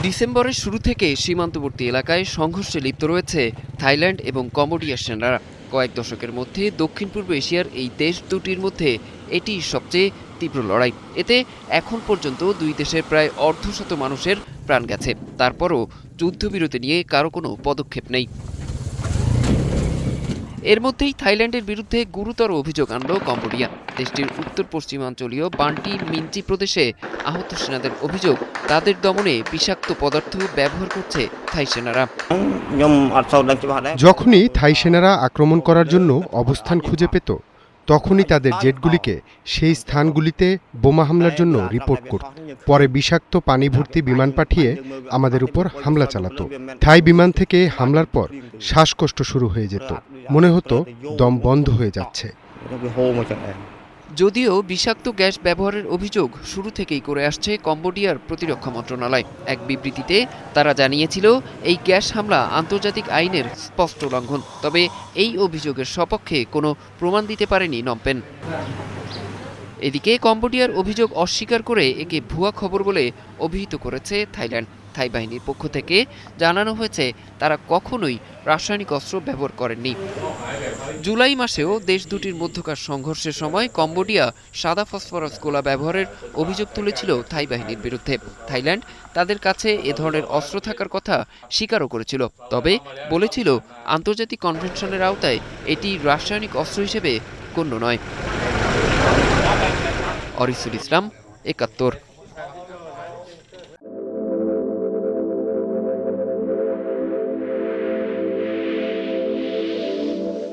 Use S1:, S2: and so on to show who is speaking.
S1: ডিসেম্বরের শুরু থেকে সীমান্তবর্তী এলাকায় সংঘর্ষে লিপ্ত রয়েছে থাইল্যান্ড এবং কম্বোডিয়ার সেনারা। কয়েক দশকের মধ্যে দক্ষিণ পূর্ব এশিয়ার এই দেশ দুটির মধ্যে এটি সবচেয়ে তীব্র লড়াই। এতে এখন পর্যন্ত দুই দেশের প্রায় অর্ধশত মানুষের প্রাণ গেছে। তারপরও যুদ্ধবিরতি নিয়ে কারো কোনো পদক্ষেপ নেই। এর মধ্যেই থাইল্যান্ডের বিরুদ্ধে গুরুতর অভিযোগ আনল কম্বোডিয়া। দেশটির উত্তর পশ্চিমাঞ্চলীয় বান্টি মিঞ্চি প্রদেশে আহত সেনাদের অভিযোগ, তাদের দমনে বিষাক্ত পদার্থ ব্যবহার করছে থাই সেনারা।
S2: যখনই থাই সেনারা আক্রমণ করার জন্য অবস্থান খুঁজে পেত, তখনই তাদের জেটগুলিকে সেই স্থানগুলিতে বোমা হামলার জন্য রিপোর্ট করত। পরে বিষাক্ত পানি ভর্তি বিমান পাঠিয়ে আমাদের উপর হামলা চালাতো। থাই বিমান থেকে হামলার পর শ্বাসকষ্ট শুরু হয়ে যেত, মনে হতো দম বন্ধ হয়ে যাচ্ছে।
S1: যদিও বিষাক্ত গ্যাস ব্যবহারের অভিযোগ শুরু থেকেই করে আসছে কম্বোডিয়ার প্রতিরক্ষা মন্ত্রণালয়। এক বিবৃতিতে তারা জানিয়েছিল, এই গ্যাস হামলা আন্তর্জাতিক আইনের স্পষ্ট লঙ্ঘন। তবে এই অভিযোগের সপক্ষে কোনো প্রমাণ দিতে পারেনি নমপেন। এদিকে কম্বোডিয়ার অভিযোগ অস্বীকার করে একে ভুয়া খবর বলে অভিহিত করেছে থাইল্যান্ড। থাই বাহিনীর পক্ষ থেকে জানানো হয়েছে, তারা কখনোই রাসায়নিক অস্ত্র ব্যবহার করেননি। জুলাই মাসেও দেশ দুটির মধ্যকার সংঘর্ষের সময় কম্বোডিয়া সাদা ফসফরাস গোলা ব্যবহারের অভিযোগ তুলেছিল থাই বাহিনীর বিরুদ্ধে। থাইল্যান্ড তাদের কাছে এ ধরনের অস্ত্র থাকার কথা স্বীকারও করেছিল, তবে বলেছিল আন্তর্জাতিক কনভেনশনের আওতায় এটি রাসায়নিক অস্ত্র হিসেবে গণ্য নয়। অরিসুল ইসলাম, ৭১।